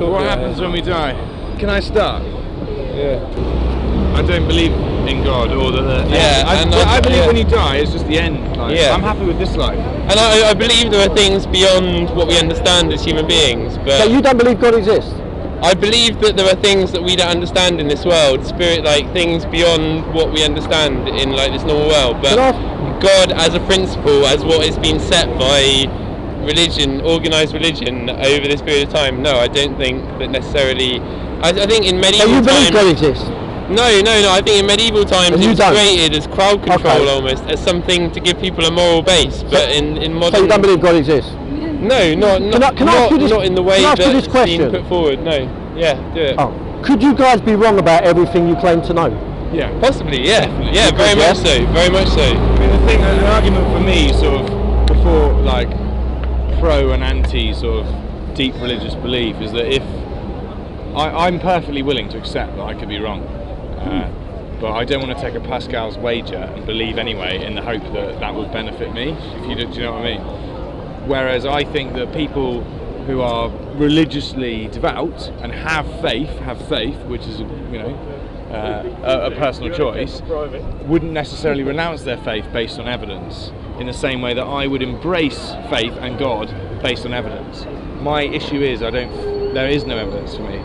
So what happens when we die? Can I start? Yeah. I don't believe in God or that. I believe when you die, it's just the end. Like, I'm happy with this life. And I believe there are things beyond what we understand as human beings. But So you don't believe God exists? I believe that there are things that we don't understand in this world, things beyond what we understand in this normal world. But God, as a principle, as what has been set by religion, organised religion, over this period of time, no, I don't think that necessarily. I think in medieval times. So you believe God exists? No. I think in medieval times it was created as crowd control, almost as something to give people a moral base. But in modern. So you don't believe God exists? No, not in the way that's been put forward. No. Yeah, do it. Oh. Could you guys be wrong about everything you claim to know? Yeah, possibly. Yeah, yeah, very much so. Very much so. I mean, the thing, an argument for me, sort of before pro and anti sort of deep religious belief, is that if I'm perfectly willing to accept that I could be wrong, but I don't want to take a Pascal's wager and believe anyway in the hope that will benefit me. Do you know what I mean? Whereas I think that people who are religiously devout and have faith, which is a personal choice, wouldn't necessarily renounce their faith based on evidence, in the same way that I would embrace faith and God based on evidence. My issue is there is no evidence for me.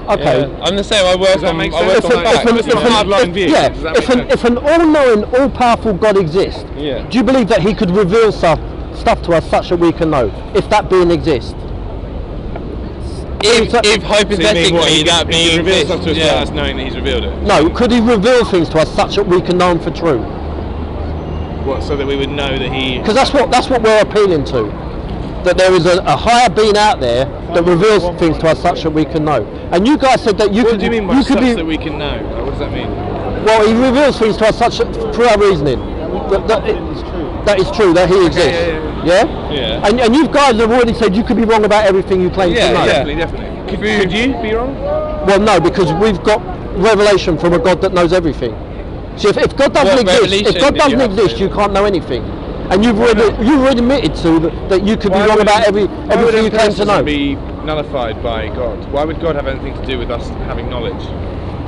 Okay. Yeah, I'm the same. I work on hardline view. Yeah. If an all-knowing, all-powerful God exists, do you believe that He could reveal stuff to us such that we can know, if that being exists? If hypothetically that being reveals stuff to us without us knowing that He's revealed it. No, could He reveal things to us such that we can know them for true? What, so that we would know that He? Because that's what we're appealing to. That there is a higher being out there that reveals things to us such that we can know. And you guys said that you could. What do you mean by such that we can know? What does that mean? Well, He reveals things to us such through our reasoning. That is true, that He exists. Yeah? And you guys have already said you could be wrong about everything you claim to know. Definitely. Could you be wrong? Well, no, because we've got revelation from a God that knows everything. So if God doesn't exist, you can't know anything. And you've already admitted to that you could be wrong about everything you claim to know. Why would be nullified by God? Why would God have anything to do with us having knowledge?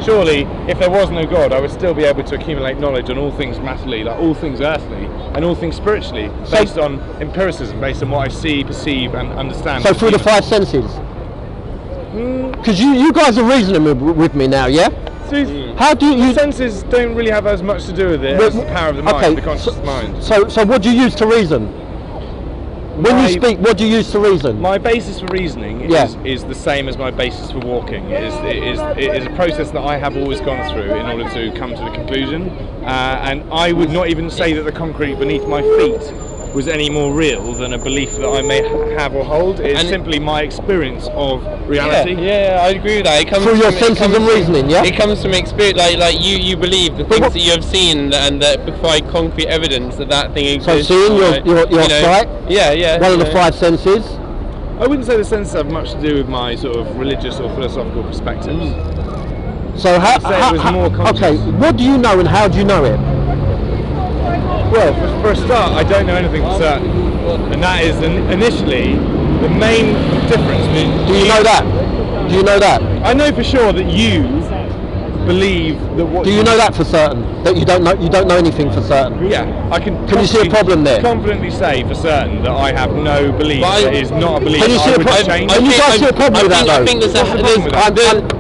Surely, if there was no God, I would still be able to accumulate knowledge on all things mattily, like all things earthly, and all things spiritually, based on empiricism, based on what I see, perceive, and understand. So through the five senses? Because you guys are reasoning with me now, yeah? How do you... The senses don't really have as much to do with it as the power of the mind, the conscious mind. So what do you use to reason? When you speak, what do you use to reason? My basis for reasoning is the same as my basis for walking. It is a process that I have always gone through in order to come to the conclusion. And I would not even say that the concrete beneath my feet was any more real than a belief that I may have or hold. It's simply my experience of reality. Yeah, I agree with that. It comes through your senses and reasoning, yeah? It comes from experience, like you believe the things that you have seen and that provide concrete evidence that thing exists. So seeing your sight? Yeah. One of the five senses? I wouldn't say the senses have much to do with my sort of religious or philosophical perspectives. So okay, what do you know and how do you know it? Well, for a start, I don't know anything for certain, and that is initially the main difference. Do you know that? Do you know that? I know for sure that you believe that what. Do you know that for certain? That you don't know anything for certain? Yeah, I can. Can you see a problem there? Confidently say for certain that I have no belief. That is not a belief. Can you see a problem with that though? I think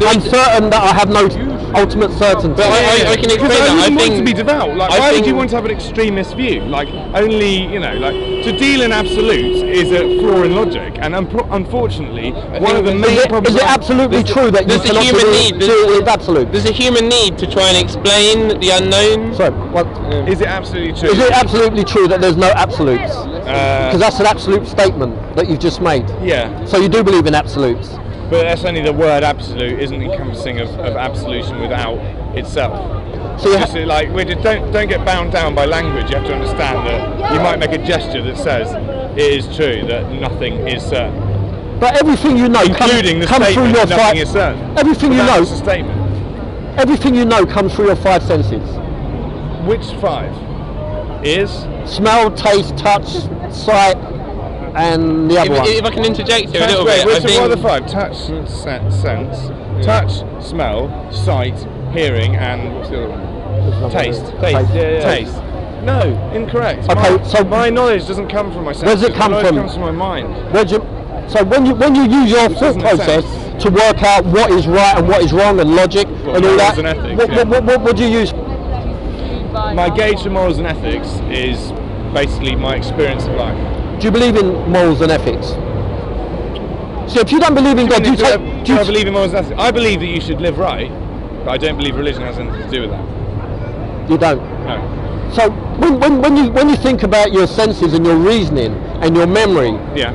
I'm certain that I have no ultimate certainty. But I can explain that. I want to be devout. Like, why would you want to have an extremist view? Like, only, to deal in absolutes is a flaw in logic. And unfortunately, one of the main problems... Is it absolutely true that you cannot believe absolute? There's a human need to try and explain the unknown. Sorry, what? Is it absolutely true? Is it absolutely true that there's no absolutes? Because that's an absolute statement that you've just made. Yeah. So you do believe in absolutes? But that's only the word absolute isn't encompassing of absolution without itself. So don't get bound down by language. You have to understand that you might make a gesture that says it is true that nothing is certain. But everything you know, including the comes through your nothing is certain. Everything you know, is a statement. Everything you know comes through your five senses. Which five? Ears? Smell, taste, touch, sight. and the other one. If I can interject here touch, a little bit. What are the 5? Touch, sense, touch, smell, sight, hearing, and what's the other one? Taste. Taste. No, incorrect. Okay, so my knowledge doesn't come from my senses. Where does it come from? It comes from my mind. So when you use your thought process to work out what is right and what is wrong and logic and all that, and ethics, what do you use? My gauge for morals and ethics is basically my experience of life. Do you believe in morals and ethics? So if you don't believe in God, do I believe in morals and ethics? I believe that you should live right, but I don't believe religion has anything to do with that. You don't? No. So when you think about your senses and your reasoning and your memory, yeah.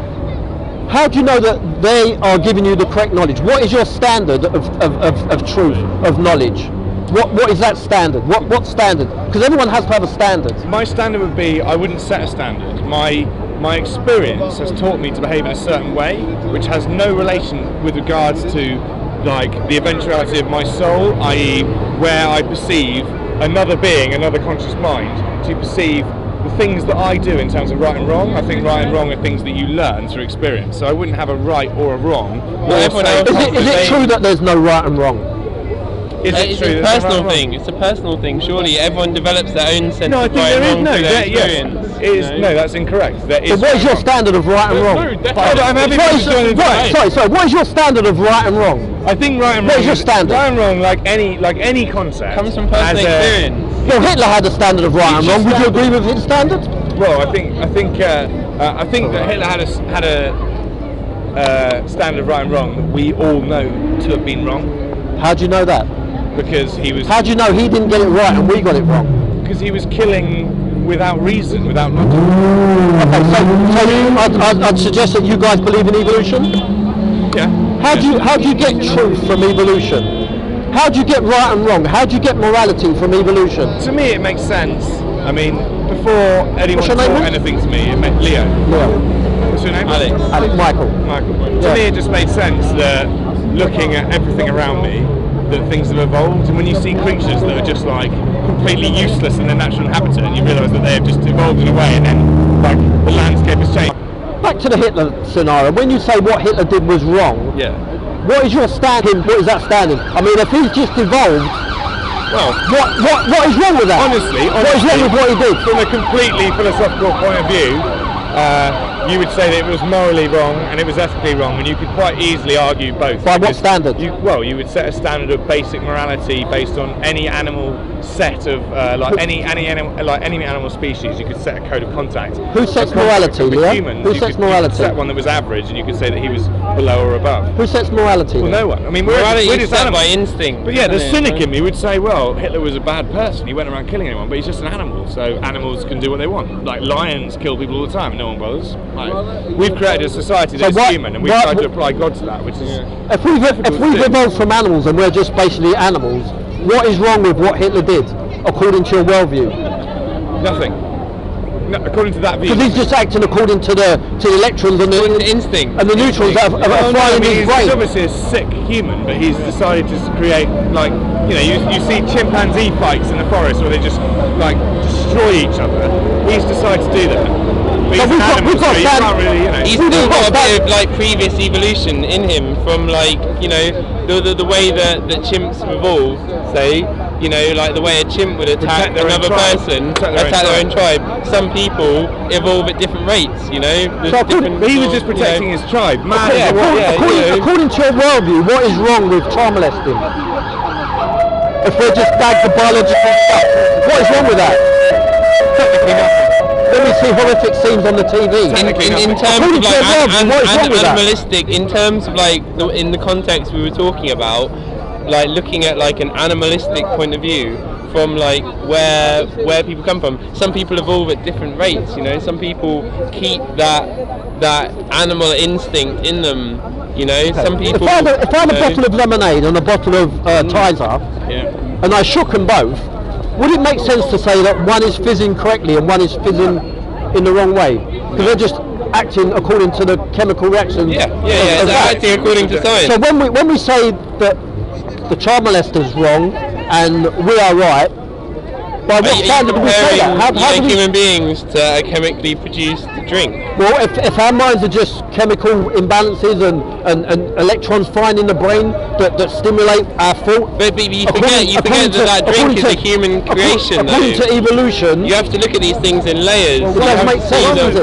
How do you know that they are giving you the correct knowledge? What is your standard of truth, of knowledge? What is that standard? What standard? Because everyone has to have a standard. My standard would be, I wouldn't set a standard. My experience has taught me to behave in a certain way, which has no relation with regards to like the eventuality of my soul, i.e. where I perceive another being, another conscious mind, to perceive the things that I do in terms of right and wrong. I think right and wrong are things that you learn through experience. So I wouldn't have a right or a wrong. Is it true that there's no right and wrong? It's a personal thing. It's a personal thing. Surely everyone develops their own sense of right and wrong through their experience. No, that's incorrect. So what is your standard of right and wrong? I'm happy Sorry. What is your standard of right and wrong? I think right and wrong. What is your standard? Right and wrong, like any concept, comes from personal experience. Well, Hitler had a standard of right and wrong. Would you agree with his standard? Well, I think that Hitler had a standard of right and wrong that we all know to have been wrong. How do you know that? Because he was. How do you know he didn't get it right and we got it wrong? Because he was killing without reason, without logic. Okay, so I'd suggest that you guys believe in evolution. Yeah. How do you get truth from evolution? How do you get right and wrong? How do you get morality from evolution? To me, it makes sense. I mean, before anyone taught anything to me, it meant Leo. What's your name? Alex. Michael. To me, it just made sense that looking at everything around me, that things have evolved, and when you see creatures that are just like completely useless in their natural habitat, and you realise that they have just evolved in a way, and then like the landscape has changed. Back to the Hitler scenario. When you say what Hitler did was wrong, yeah. What is your standard? What is that standard? I mean, if he's just evolved, well, what is wrong with that? Honestly, what is wrong with what he did? From a completely philosophical point of view, you would say that it was morally wrong and it was ethically wrong, and you could quite easily argue both. By what standard? You would set a standard of basic morality based on any animal set of any animal species. You could set a code of contact. Who sets morality? Yeah? Who sets morality? You could set one that was average, and you could say that he was below or above. Who sets morality? Well, no one. I mean, morality is set by instinct. But yeah, the cynic in me would say, well, Hitler was a bad person. He went around killing anyone, but he's just an animal. So animals can do what they want. Like lions kill people all the time. No one bothers. Like, we've created a society that's human, and we've tried to apply God to that, which is. If we've evolved from animals and we're just basically animals, what is wrong with what Hitler did, according to your worldview? Nothing. No, according to that view. Because he's just acting according to the electrons and the instinct and the neutrons that are flying in his brain. He's obviously a sick human, but he's decided to create, like, you see chimpanzee fights in the forest where they just like destroy each other. He's decided to do that. But he's an animal, so you can't really, He's still got a bit of like previous evolution in him from like the way that chimps evolved, say. Like the way a chimp would attack another person, attack their own tribe. Some people evolve at different rates, So he was just protecting his tribe. According to your worldview, what is wrong with child molesting? If we're just back to biological stuff, what is wrong with that? Technically nothing. Then we see horrific scenes on the TV. In terms of like animalistic, in terms of like in the context we were talking about, like looking at like an animalistic point of view from like where people come from. Some people evolve at different rates, Some people keep that animal instinct in them, Some people. If I had a bottle of lemonade and a bottle of Tizer, and I shook them both, would it make sense to say that one is fizzing correctly and one is fizzing in the wrong way? Because they're just acting according to the chemical reactions. They're acting according to science. So when we say that the child molester's wrong and we are right, By what standard do we say that? How do we... human beings to a chemically produced drink? Well, if our minds are just chemical imbalances and electrons flying in the brain that stimulate our thought. But you forget that drink is a human creation. According to evolution, you have to look at these things in layers. Well, it doesn't make sense.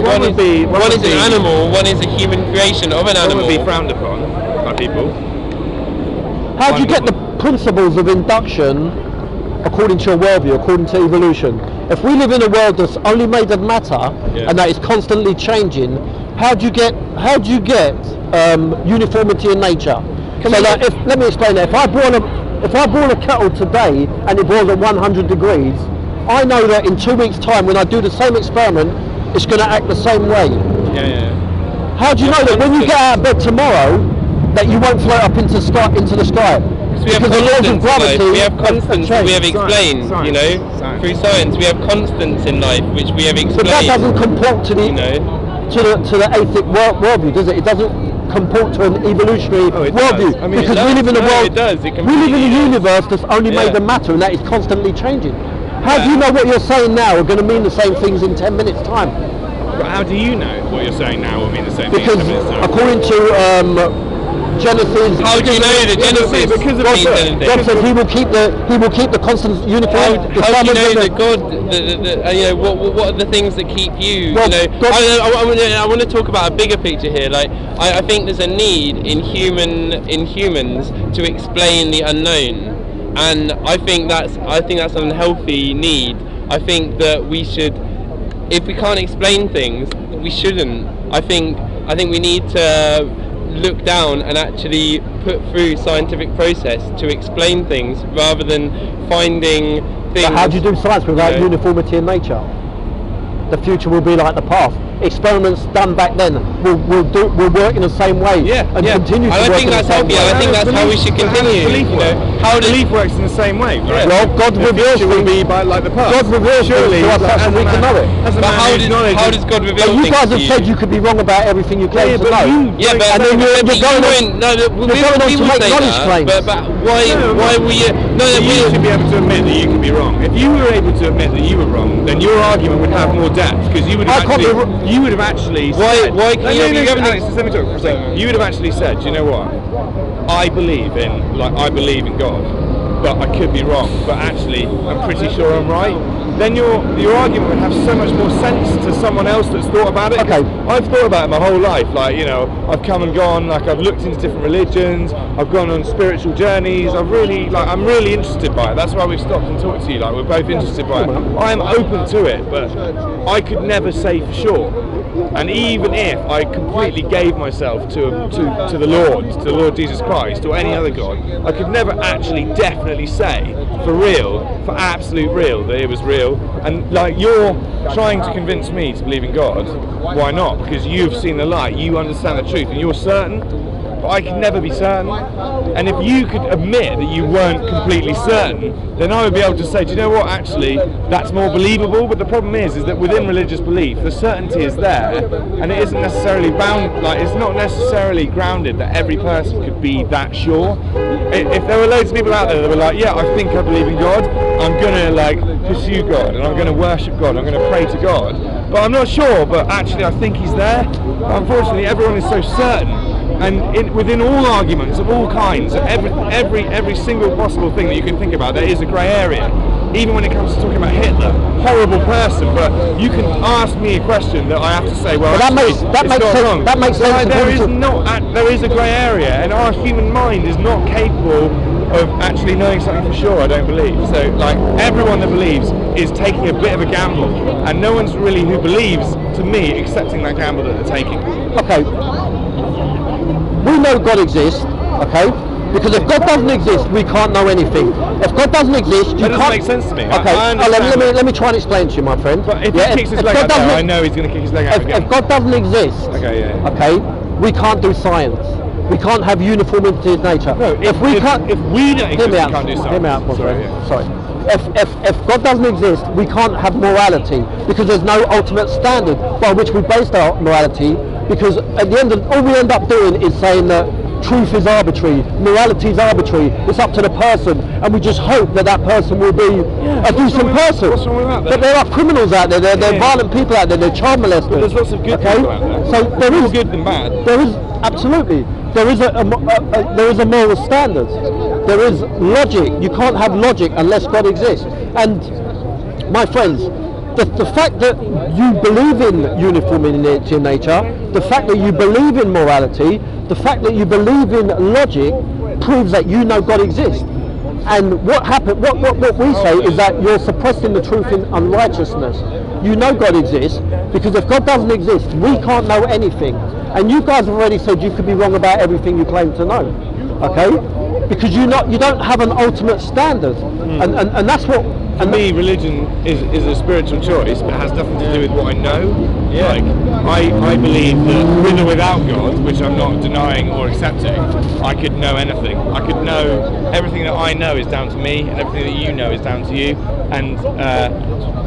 One is an animal, one is a human creation of an animal. One would be frowned upon by people. How do you get the principles of induction according to your worldview, according to evolution? If we live in a world that's only made of matter and that is constantly changing, how do you get uniformity in nature? Let me explain that. If I boil a kettle today and it boils at 100 degrees, I know that in 2 weeks' time, when I do the same experiment, it's going to act the same way. How do you know that when you get out of bed tomorrow, that you won't float up into the sky? Because the laws of gravity we have constants we have explained, science. Through science we have constants in life which we have explained. But that doesn't comport to the atheist worldview, does it? It doesn't comport to an evolutionary worldview. I mean, because we live in a world, we live in a universe that's only made of matter and that is constantly changing. How do you know what you're saying now are going to mean the same things in 10 minutes time? But how do you know what you're saying now will mean the same thing in 10 minutes time? According to Genesis. How do you know the Genesis? Because God says He will keep the constant uniform. How do you know that God? What are the things that keep you? I want to talk about a bigger picture here. Like I think there's a need in humans to explain the unknown, and I think that's an unhealthy need. I think that we should, if we can't explain things, we shouldn't. I think we need to look down and actually put through scientific process to explain things rather than finding things. But how do you do science without uniformity in nature? The future will be like the past. Experiments done back then will work in the same way and continue to work. I think that's healthy. I think that's how we should continue. How belief works in the same way. Right? Well, God reveals will be like the past. God reveals things to us so we can know it. But how does God reveal things? You guys have said you could be wrong about everything you claim to know. Yeah, but you're going on to make knowledge claims. But why were you? You should be able to admit that you could be wrong. If you were able to admit that you were wrong, then your argument would have more depth because you would have actually said, why can Alex, let me talk for a second. You would have actually said, you know what? I believe in God, but I could be wrong. But actually, I'm pretty sure I'm right. Then your argument would have so much more sense to someone else that's thought about it. Okay. I've thought about it my whole life. I've come and gone. I've looked into different religions. I've gone on spiritual journeys. I'm really interested by it. That's why we've stopped and talked to you. We're both interested by it. I'm open to it, but I could never say for sure. And even if I completely gave myself to the Lord Jesus Christ, or any other God, I could never actually definitely say for absolute real, that it was real. And you're trying to convince me to believe in God. Why not? Because you've seen the light, you understand the truth, and you're certain. But I could never be certain. And if you could admit that you weren't completely certain, then I would be able to say, do you know what, actually, that's more believable. But the problem is that within religious belief, the certainty is there, and it isn't necessarily it's not necessarily grounded that every person could be that sure. If there were loads of people out there that were like, yeah, I think I believe in God, I'm gonna pursue God, and I'm gonna worship God, I'm gonna pray to God, but I'm not sure, but actually I think He's there. But unfortunately, everyone is so certain. And within all arguments of all kinds, every single possible thing that you can think about, there is a grey area. Even when it comes to talking about Hitler, horrible person, but you can ask me a question that I have to say, well, that makes sense. That makes sense. There is a grey area, and our human mind is not capable of actually knowing something for sure. I don't believe. So, everyone that believes is taking a bit of a gamble, and no one's really who believes, to me, accepting that gamble that they're taking. Okay. We know God exists, okay? Because if God doesn't exist, we can't know anything. If God doesn't exist, you can't... That doesn't make sense to me. Okay, let me try and explain to you, my friend. But if he kicks his leg out there, I know he's going to kick his leg out again. If God doesn't exist, okay, we can't do science. We can't have uniformity in nature. No, if we don't exist, we can't do science. Hear me out, my friend. Sorry. If God doesn't exist, we can't have morality, because there's no ultimate standard by which we base our morality. Because at the end of all we end up doing is saying that truth is arbitrary, morality is arbitrary, it's up to the person, and we just hope that that person will be a decent person. What's wrong with that, then? But there are criminals out there, there are violent people out there, there are child molesters. But there's lots of good people out there. So there is more good than bad. There is, absolutely, there is a moral standard. There is logic. You can't have logic unless God exists. And my friends, the fact that you believe in uniformity in nature, the fact that you believe in morality, the fact that you believe in logic proves that you know God exists. And what we say is that you're suppressing the truth in unrighteousness. You know God exists, because if God doesn't exist, we can't know anything. And you guys have already said you could be wrong about everything you claim to know. Okay? Because you don't have an ultimate standard. And that's what... For me, religion is a spiritual choice, but it has nothing to do with what I know. Yeah. Like, I believe that with or without God, which I'm not denying or accepting, I could know anything. I could know everything that I know is down to me, and everything that you know is down to you. And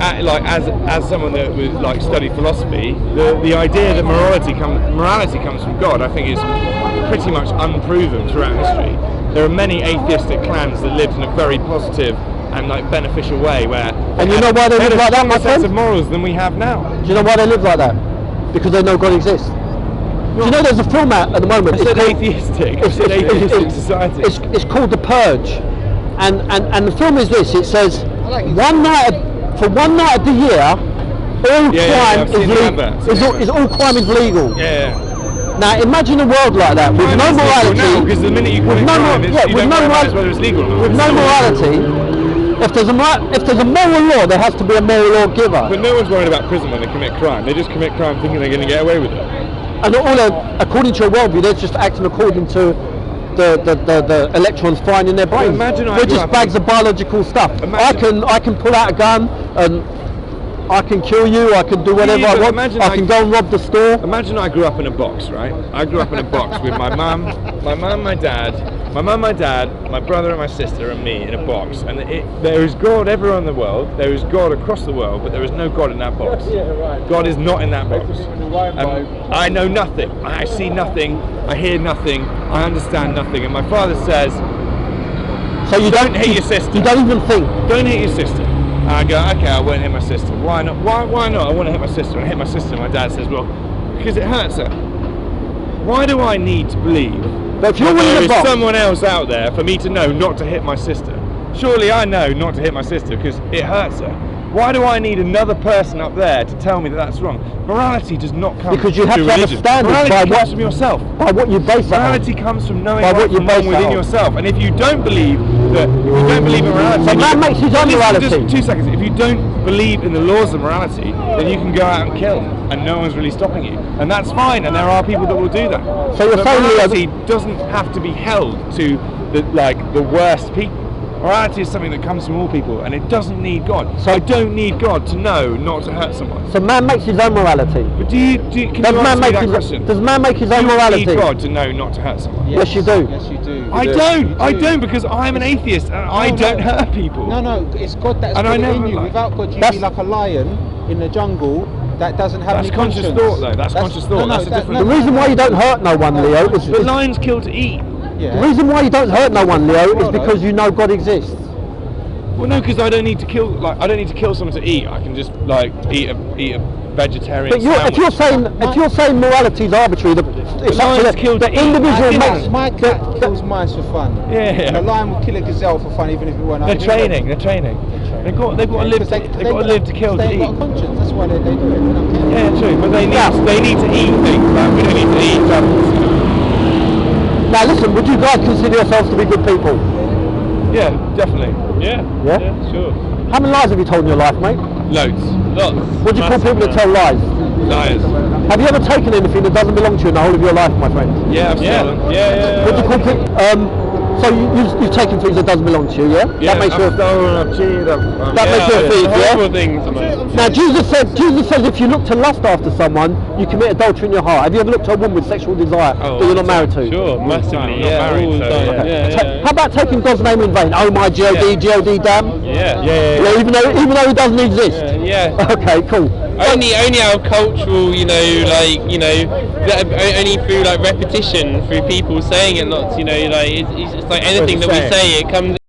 as someone that would like study philosophy, the idea that morality comes from God, I think is pretty much unproven throughout history. There are many atheistic clans that lived in a very positive and like beneficial way, where and you know why they live like that, my friend? Sense of morals than we have now. Do you know why they live like that? Because they know God exists. Do you know there's a film out at the moment? It's atheistic. It's an atheistic society. It's called The Purge, and the film is this. It says one night of the year, all crime is legal. All crime is legal. Yeah. Now imagine a world like that with no morality. Because the minute you commit crime, you don't realise whether it's legal or not. With no morality. If there's a moral law, there has to be a moral lawgiver. But no one's worried about prison when they commit crime. They just commit crime thinking they're going to get away with it. And according to your worldview, they're just acting according to the electrons flying in their brains. They're just bags of biological stuff. I can pull out a gun and I can kill you, I can do whatever I want, I can go and rob the store. Imagine I grew up in a box, right? I grew up in a box with my mum, my dad, my brother and my sister and me in a box. And there is God everywhere in the world, there is God across the world, but there is no God in that box. God is not in that box. I know nothing, I see nothing, I hear nothing, I understand nothing. And my father says, so you don't hit your sister. You don't even think. Don't hit your sister. I go, okay, I won't hit my sister. Why not? Why not? I want to hit my sister. And I hit my sister. My dad says, well, because it hurts her. Why do I need to believe that there is someone else out there for me to know not to hit my sister? Surely I know not to hit my sister because it hurts her. Why do I need another person up there to tell me that that's wrong? Morality does not come because you have through to religion. understand Morality comes from yourself. By what you base morality comes from knowing what you base within yourself. And if you don't believe that, if you don't believe in morality, so man makes his own morality. Just 2 seconds. If you don't believe in the laws of morality, then you can go out and kill, and no one's really stopping you, and that's fine. And there are people that will do that. So you're saying morality doesn't have to be held to the worst people. Morality is something that comes from all people, and it doesn't need God. So I don't need God to know not to hurt someone. So man makes his own morality. But can you answer me that question? Does man make his own morality? Do you need God to know not to hurt someone? Yes, you do. Yes, you do. I don't because I'm an atheist and I don't hurt people. No, it's God that's put it in you. Without God, you'd be like a lion in the jungle that doesn't have any conscience. That's conscious thought, though. That's conscious thought. That's a different. The reason why you don't hurt no one, Leo, is the lions kill to eat. The reason why you don't hurt no one, Leo, is because you know God exists. Well, no, because I don't need to kill someone to eat. I can just eat a vegetarian. But if you're saying morality is arbitrary, it's up to the individual makes. My cat kills mice for fun. Yeah. And a lion would kill a gazelle for fun, even if it weren't. They're training. They've got to live. They've got to live to kill to eat. They've got a conscience. That's why they do it. They don't care. Yeah, true. But they need to eat things. Like we don't need to eat devils. Now listen, would you guys consider yourselves to be good people? Yeah, definitely. Yeah, sure. How many lies have you told in your life, mate? Loads. Lots. What do you call people that tell lies? Liars. Have you ever taken anything that doesn't belong to you in the whole of your life, my friend? Yeah, I've stolen. Yeah. What do you call people? So you've taken things that doesn't belong to you, yeah? Yeah, that makes you I've stolen, I've cheated, that makes you a thief, yeah? Things, now Jesus says if you look to lust after someone, you commit adultery in your heart. Have you ever looked to a woman with sexual desire that you're not married to? Sure, massively, How about taking God's name in vain? Oh my G-O-D, G-O-D damn? Yeah, even though he doesn't exist. Yeah. Okay, cool. Only our cultural, only through like repetition, through people saying it lots, it's like anything that we say,